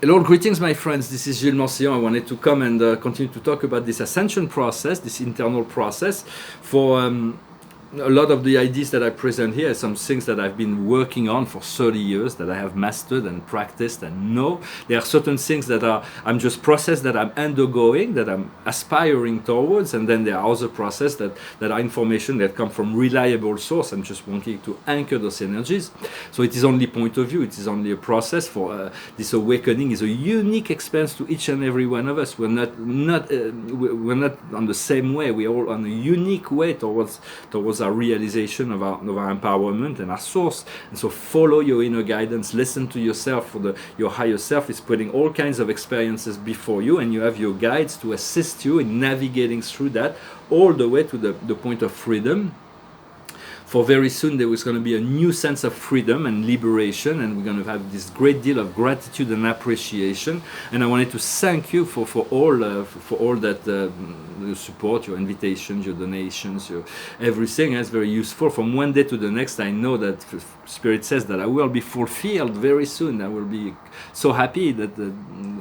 Hello, greetings, my friends. This is Gilles Mansillon. I wanted to come and continue to talk about this ascension process, this internal process. For a lot of the ideas that I present here are some things that I've been working on for 30 years, that I have mastered and practiced and know. There are certain things that I'm just process that I'm undergoing, that I'm aspiring towards, and then there are other processes that are information that come from reliable source. I'm just wanting to anchor those energies. So it is only point of view. It is only a process. For this awakening is a unique experience to each and every one of us. We're not on the same way. We're all on a unique way towards our realization of our empowerment and our source. And so follow your inner guidance, listen to yourself. Your higher self is putting all kinds of experiences before you, and you have your guides to assist you in navigating through that all the way to the point of freedom. For very soon there was going to be a new sense of freedom and liberation, and we're going to have this great deal of gratitude and appreciation. And I wanted to thank you for all that your support, your invitations, your donations, your everything is very useful. From one day to the next, I know that Spirit says that I will be fulfilled very soon. I will be so happy that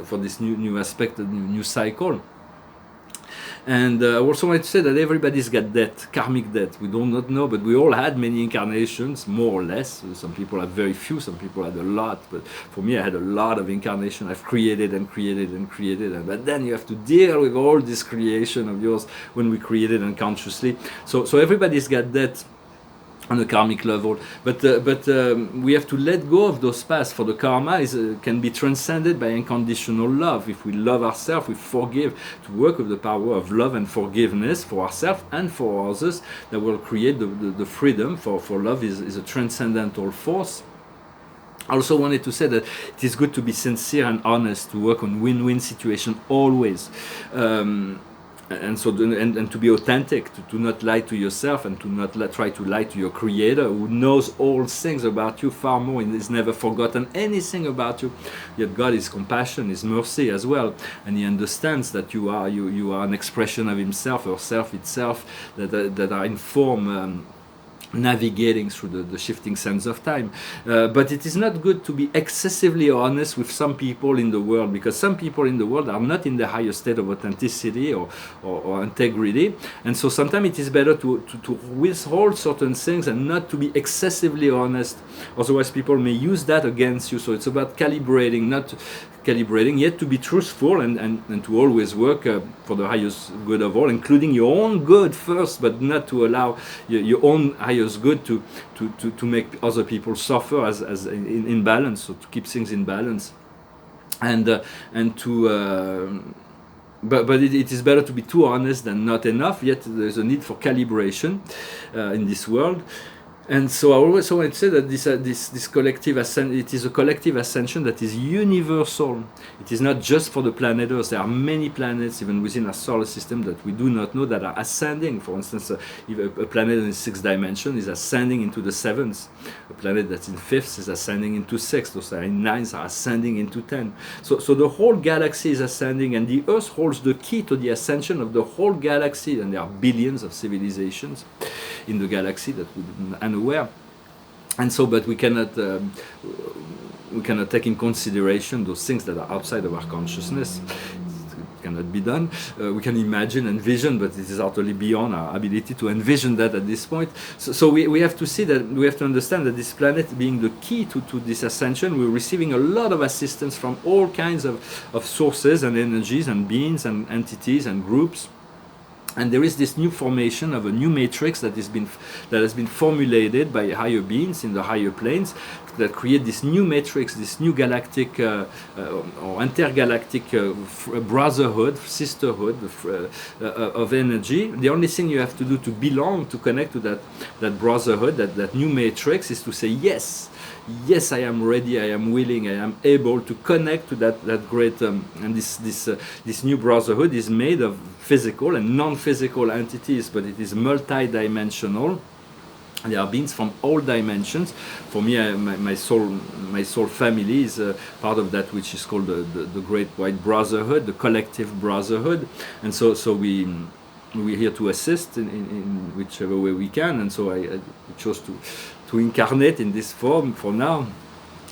for this new aspect, the new cycle. And I also wanted to say that everybody's got debt, karmic debt. We do not know, but we all had many incarnations, more or less. Some people had very few, some people had a lot. But for me, I had a lot of incarnation. I've created and created and created. But then you have to deal with all this creation of yours when we created unconsciously. So everybody's got debt on a karmic level, but we have to let go of those past. For the karma can be transcended by unconditional love. If we love ourselves, we forgive. To work with the power of love and forgiveness for ourselves and for others, that will create the freedom. For love is a transcendental force. I also wanted to say that it is good to be sincere and honest, to work on win-win situation always. And so, and to be authentic, to not lie to yourself, and to not try to lie to your Creator, who knows all things about you far more and has never forgotten anything about you. Yet God is compassion, is mercy as well, and He understands that you are an expression of Himself or self itself that are in form. Navigating through the shifting sands of time. But it is not good to be excessively honest with some people in the world, because some people in the world are not in the higher state of authenticity or integrity, and so sometimes it is better to withhold certain things and not to be excessively honest. Otherwise people may use that against you. So it's about calibrating, yet to be truthful and to always work for the highest good of all, including your own good first, but not to allow your own highest good to make other people suffer as in balance, so to keep things in balance. And to but it is better to be too honest than not enough, yet there's a need for calibration in this world. And so I always want to say that this collective ascension, it is a collective ascension that is universal. It is not just for the planet Earth. There are many planets, even within our solar system, that we do not know, that are ascending. For instance, if a planet in the 6th dimension is ascending into the 7th. A planet that's in 5th is ascending into 6th. Those are in 9th are ascending into 10. So the whole galaxy is ascending, and the Earth holds the key to the ascension of the whole galaxy. And there are billions of civilizations in the galaxy that we are unaware. And so, but we cannot take in consideration those things that are outside of our consciousness. It cannot be done. We can imagine, envision, but it is utterly beyond our ability to envision that at this point. So we have to see that, we have to understand that this planet being the key to this ascension, we're receiving a lot of assistance from all kinds of sources and energies and beings and entities and groups. And there is this new formation of a new matrix that has been formulated by higher beings in the higher planes, that create this new matrix, this new galactic or intergalactic brotherhood, sisterhood of energy. The only thing you have to do to belong, to connect to that brotherhood, that new matrix, is to say yes. Yes, I am ready, I am willing, I am able to connect to that great, and this new brotherhood is made of physical and non-physical entities, but it is multi-dimensional. There are beings from all dimensions. For me, my soul family is part of that which is called the Great White Brotherhood, the collective brotherhood, and so we're here to assist in whichever way we can. And so I chose to incarnate in this form for now.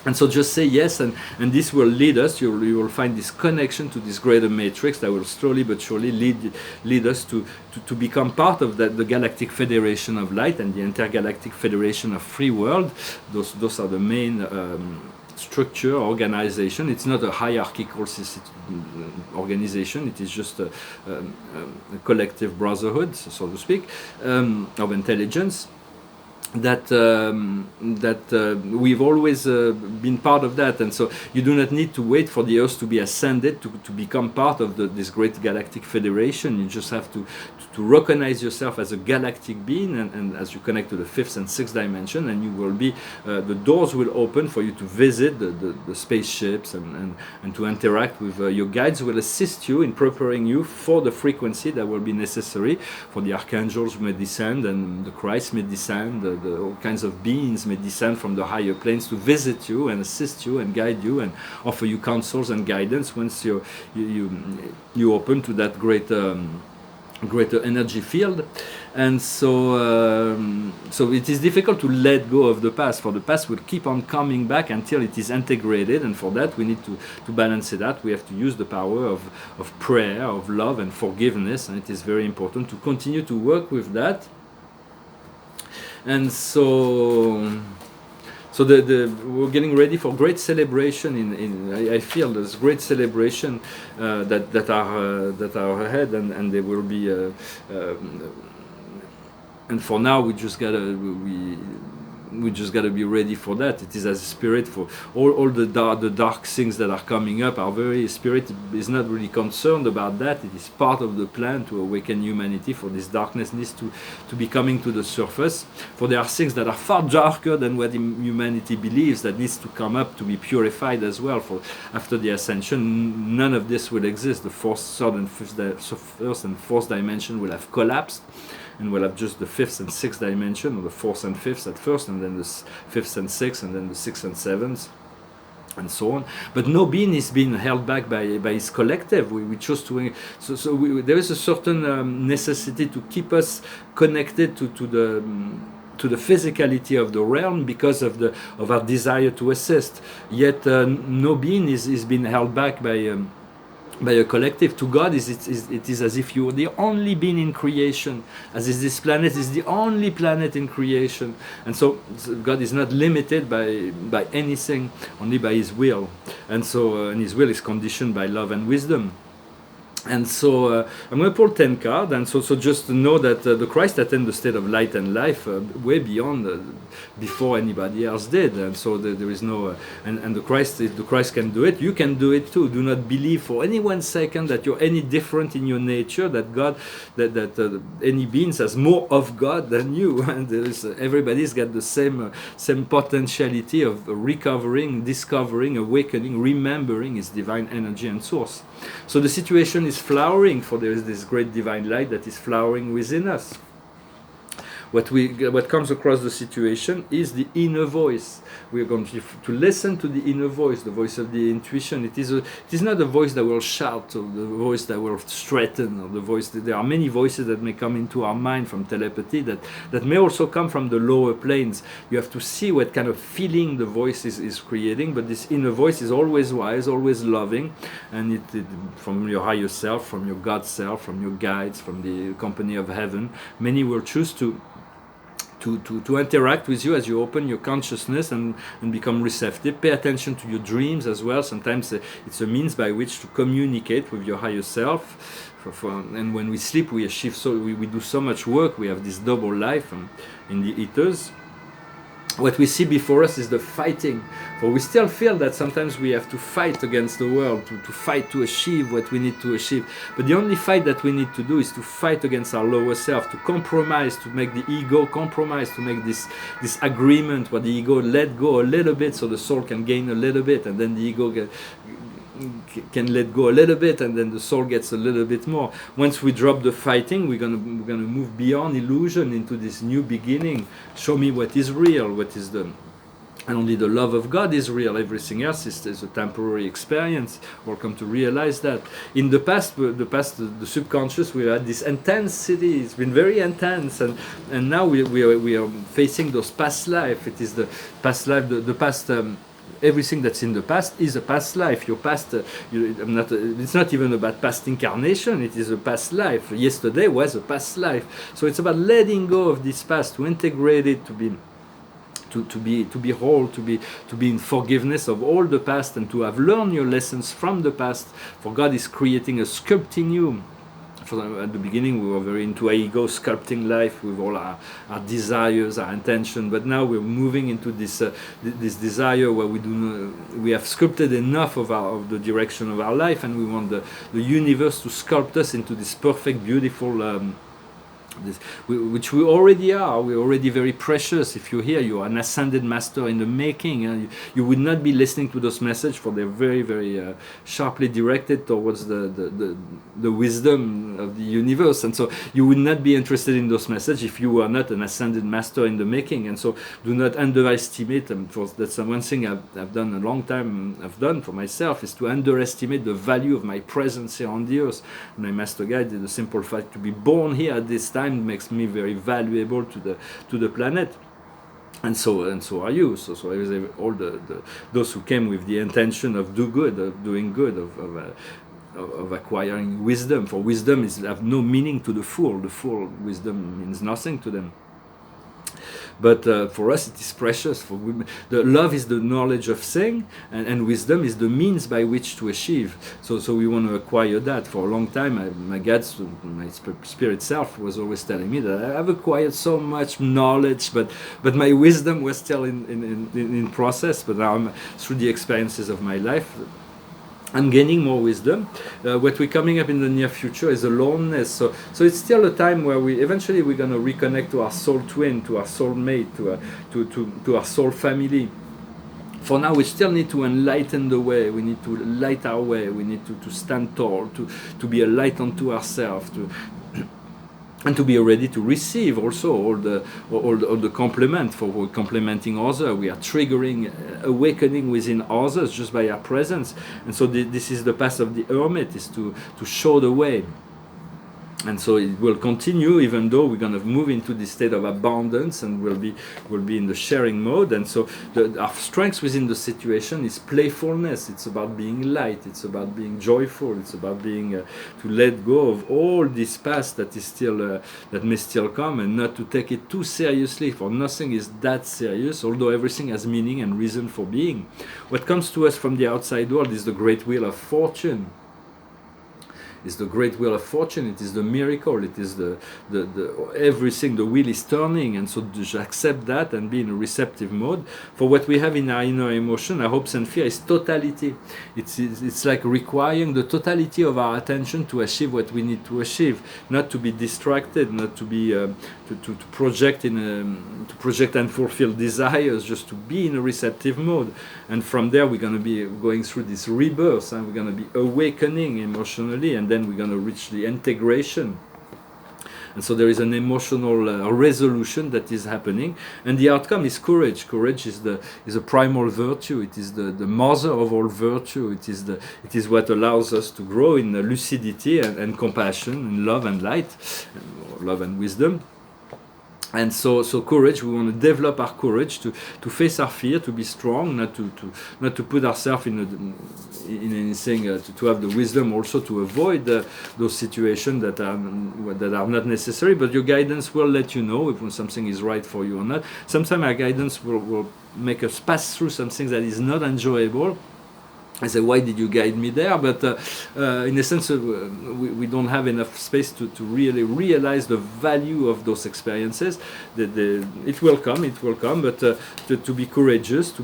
And so just say yes, and this will lead us, you will find this connection to this greater matrix that will slowly but surely lead us to become part of the Galactic Federation of Light and the Intergalactic Federation of Free World. Those are the main structure, organization. It's not a hierarchical organization, it is just a collective brotherhood, so to speak, of intelligence. That we've always been part of that, and so you do not need to wait for the Earth to be ascended to become part of this great galactic federation. You just have to recognize yourself as a galactic being, and as you connect to the 5th and 6th dimension, and you will be the doors will open for you to visit the spaceships and to interact with your guides. Will assist you in preparing you for the frequency that will be necessary. For the archangels may descend, and the Christ may descend, all kinds of beings may descend from the higher planes to visit you and assist you and guide you and offer you counsels and guidance once you open to that greater energy field. And so it is difficult to let go of the past, for the past will keep on coming back until it is integrated, and for that we need to balance it out. We have to use the power of prayer, of love and forgiveness, and it is very important to continue to work with that. And so we're getting ready for great celebration. I feel there's great celebration that are ahead, and there will be. And for now, we just gotta be ready for that. It is as a spirit for all the dark things that are coming up. Our very spirit is not really concerned about that. It is part of the plan to awaken humanity, for this darkness needs to be coming to the surface. For there are things that are far darker than what humanity believes that needs to come up to be purified as well. For after the ascension, none of this will exist. The first and fourth dimension will have collapsed, and we'll have just the 5th and 6th dimension, or the 4th and 5th at first, and then the 5th and 6th, and then the 6th and 7th, and so on. But no being is being held back by his collective. We chose to. There is a certain necessity to keep us connected to the physicality of the realm because of our desire to assist. Yet no being is being held back by a collective. To God, it is as if you were the only being in creation, as is this planet is the only planet in creation. And so God is not limited by anything, only by His will. And so and His will is conditioned by love and wisdom. And so I'm going to pull 10 cards, and so just to know that the Christ attained the state of light and life way beyond, before anybody else did. And so there is no, and the Christ, if the Christ can do it, you can do it too. Do not believe for any 1 second that you're any different in your nature, that God, that any beings has more of God than you. And everybody's got the same potentiality of recovering, discovering, awakening, remembering His divine energy and source. So the situation is flowering, for there is this great divine light that is flowering within us. What comes across the situation is the inner voice. We are going to listen to the inner voice, the voice of the intuition. It is not a voice that will shout, or the voice that will threaten, or the voice that, there are many voices that may come into our mind from telepathy that may also come from the lower planes. You have to see what kind of feeling the voice is creating, but this inner voice is always wise, always loving, and it from your higher self, from your God self, from your guides, from the company of heaven. Many will choose to interact with you as you open your consciousness and become receptive. Pay attention to your dreams as well. Sometimes it's a means by which to communicate with your higher self. And when we sleep, we achieve we do so much work. We have this double life in the ethers. What we see before us is the fighting, for we still feel that sometimes we have to fight against the world, to fight to achieve what we need to achieve. But the only fight that we need to do is to fight against our lower self, to compromise, to make the ego compromise, to make this agreement where the ego let go a little bit so the soul can gain a little bit, and then the ego can let go a little bit, and then the soul gets a little bit more. Once we drop the fighting, we're gonna move beyond illusion into this new beginning. Show me what is real, what is and only the love of God is real. Everything else is a temporary experience. We'll come to realize that. In the past, the subconscious, we had this intensity. It's been very intense, and now we are facing those past life. It is the past life, the past everything that's in the past is a past life. Your past, it's not even about past incarnation, it is a past life. Yesterday was a past life. So it's about letting go of this past, to integrate it, to be whole, to be in forgiveness of all the past, and to have learned your lessons from the past. For God is creating a sculpting you. At the beginning we were very into ego sculpting life with all our desires, our intention, but now we're moving into this desire where we have sculpted enough of the direction of our life, and we want the universe to sculpt us into this perfect, beautiful which we already are. We're already very precious. If you're here, you are an ascended master in the making. You would not be listening to those messages, for they're very, very sharply directed towards the wisdom of the universe. And so you would not be interested in those messages if you were not an ascended master in the making. And so do not underestimate them. That's one thing I've done a long time. I've done for myself, is to underestimate the value of my presence here on the earth. My master guide did the simple fact to be born here at this time makes me very valuable to the planet, and so are you. So all those who came with the intention of doing good, of acquiring wisdom. For wisdom is have no meaning to the fool. The fool, wisdom means nothing to them. But for us it is precious. The love is the knowledge of thing, and wisdom is the means by which to achieve. So we want to acquire that. For a long time, my guides, my spirit self was always telling me that I've acquired so much knowledge, but my wisdom was still in process. But now, through the experiences of my life, I'm gaining more wisdom. What we're coming up in the near future is aloneness. So it's still a time where we're going to reconnect to our soul twin, to our soul mate, to our soul family. For now, we still need to enlighten the way. We need to light our way. We need to stand tall, to be a light unto ourselves, and to be ready to receive also all the compliment. For we're complimenting others, we are triggering awakening within others just by our presence. And so this is the path of the hermit, is to show the way. And so it will continue, even though we're going to move into this state of abundance, and we'll be in the sharing mode. And so our strength within the situation is playfulness. It's about being light. It's about being joyful. It's about being to let go of all this past that is still that may still come, and not to take it too seriously. For nothing is that serious, although everything has meaning and reason for being. What comes to us from the outside world is the great wheel of fortune. Is the great wheel of fortune. It is the miracle. It is the everything. The wheel is turning, and so to accept that and be in a receptive mode. For what we have in our inner emotion, our hopes and fear, is totality. It's like requiring the totality of our attention to achieve what we need to achieve, not to be distracted, not to be to project to project and fulfill desires, just to be in a receptive mode. And from there, we're going to be going through this rebirth, and we're going to be awakening emotionally, and then we're going to reach the integration. And so there is an emotional resolution that is happening, and the outcome is courage. Courage is a primal virtue. It is the mother of all virtue. It is what allows us to grow in lucidity and compassion, and love and light, love and wisdom. And so courage, we want to develop our courage to face our fear, to be strong, not to put ourselves in anything, to have the wisdom also to avoid those situations that are not necessary. But your guidance will let you know if something is right for you or not. Sometimes our guidance will make us pass through something that is not enjoyable. I say, why did you guide me there? But in a sense, we don't have enough space to really realize the value of those experiences. It will come, but to be courageous, to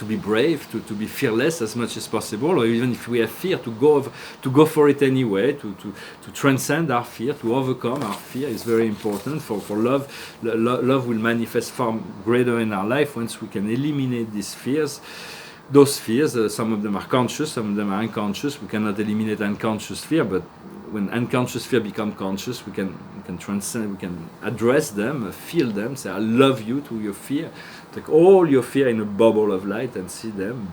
be brave, to be fearless as much as possible, or even if we have fear, to go for it anyway, to transcend our fear, to overcome our fear is very important. For love will manifest far greater in our life once we can eliminate these fears. Those fears, some of them are conscious, some of them are unconscious. We cannot eliminate unconscious fear, but when unconscious fear become conscious, we can transcend, we can address them, feel them, say, I love you to your fear. Take all your fear in a bubble of light and see them.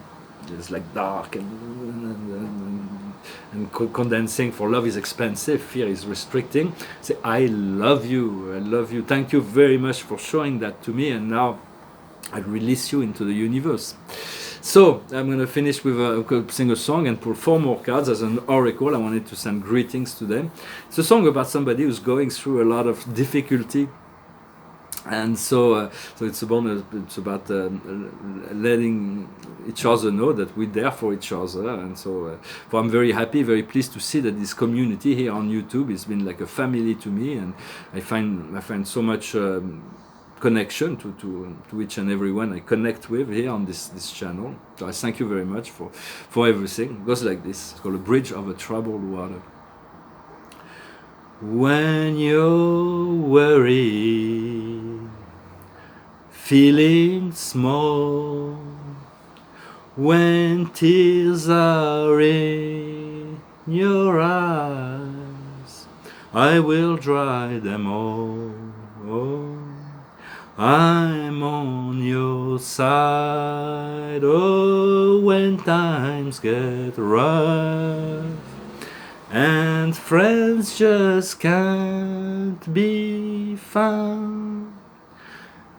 It's like dark and condensing. For love is expansive, fear is restricting. Say, I love you, thank you very much for showing that to me, and now I release you into the universe. So I'm going to finish with sing a song and pull 4 more cards as an oracle. I wanted to send greetings to them. It's a song about somebody who's going through a lot of difficulty, and so it's about letting each other know that we're there for each other. And so I'm very happy, very pleased to see that this community here on YouTube has been like a family to me, and I find so much connection to each and everyone I connect with here on this channel. So I thank you very much for everything. It goes like this. It's called A Bridge Over Troubled Water. When you're worried, feeling small, when tears are in your eyes, I will dry them all. I'm on your side. Oh, when times get rough and friends just can't be found,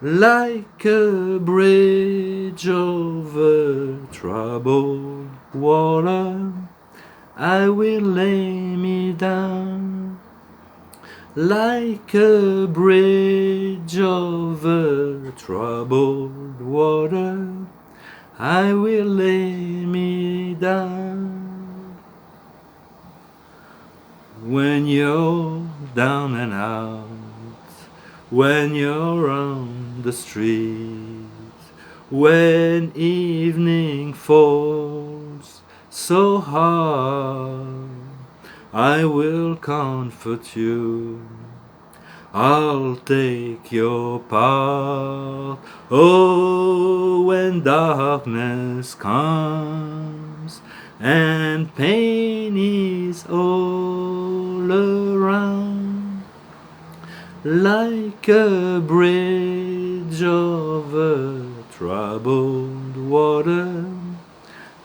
like a bridge over troubled water, I will lay me down. Like a bridge over troubled water, I will lay me down. When you're down and out, when you're on the street, when evening falls so hard, I will comfort you, I'll take your part. Oh, when darkness comes and pain is all around, like a bridge over troubled water,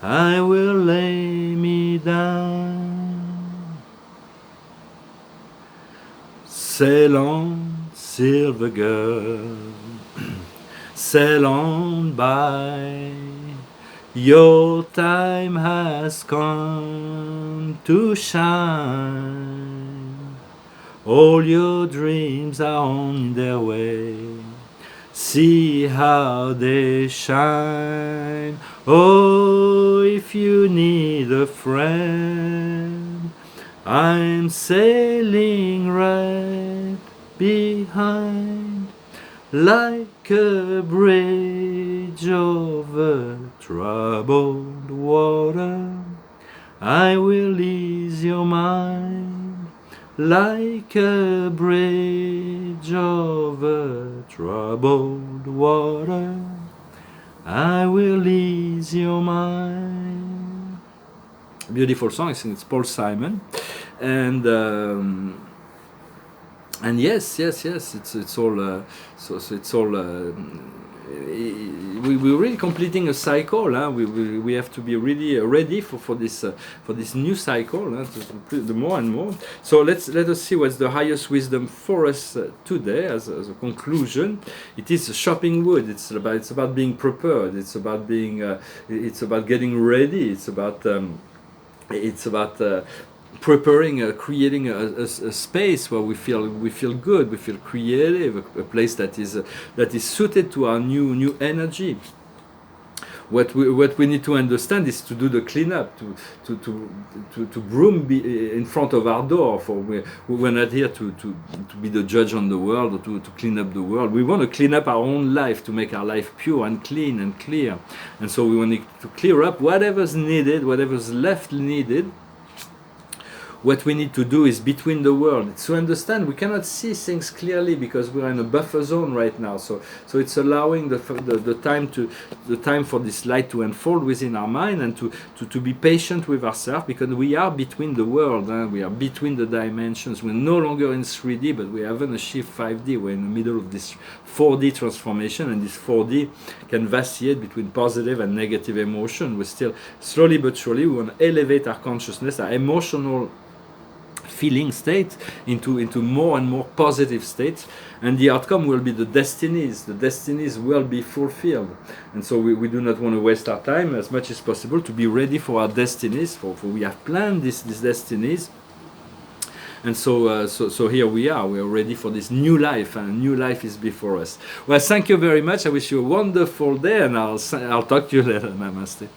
I will lay me down. Sail on, silver girl, sail on by. Your time has come to shine. All your dreams are on their way. See how they shine. Oh, if you need a friend, I'm sailing right behind, like a bridge over troubled water. I will ease your mind, like a bridge over troubled water. I will ease your mind. Beautiful song. I think it's Paul Simon. And yes, it's all it's all we're really completing a cycle. We have to be really ready for this new cycle, to complete the more and more. So let us see what's the highest wisdom for us today as a conclusion. It is shopping wood. It's about being prepared. It's about getting ready. It's about preparing, creating a space where we feel good, we feel creative, a place that is suited to our new energy. What we need to understand is to do the cleanup, to broom in front of our door. We're not here to be the judge on the world or to clean up the world. We want to clean up our own life, to make our life pure and clean and clear. And so we want to clear up whatever's needed, whatever's left needed. What we need to do is between the world. To understand, we cannot see things clearly because we're in a buffer zone right now. So it's allowing the time for this light to unfold within our mind, and to be patient with ourselves, because we are between the world. We are between the dimensions. We're no longer in 3D, but we haven't achieved 5D. We're in the middle of this 4D transformation, and this 4D can vacillate between positive and negative emotion. We're still slowly but surely, we want to elevate our consciousness, our emotional feeling state into more and more positive states, and the outcome will be the destinies will be fulfilled. And so we do not want to waste our time as much as possible to be ready for our destinies, for we have planned these destinies. And so here we are ready for this new life, and new life is before us. Well, thank you very much. I wish you a wonderful day, and I'll talk to you later. Namaste.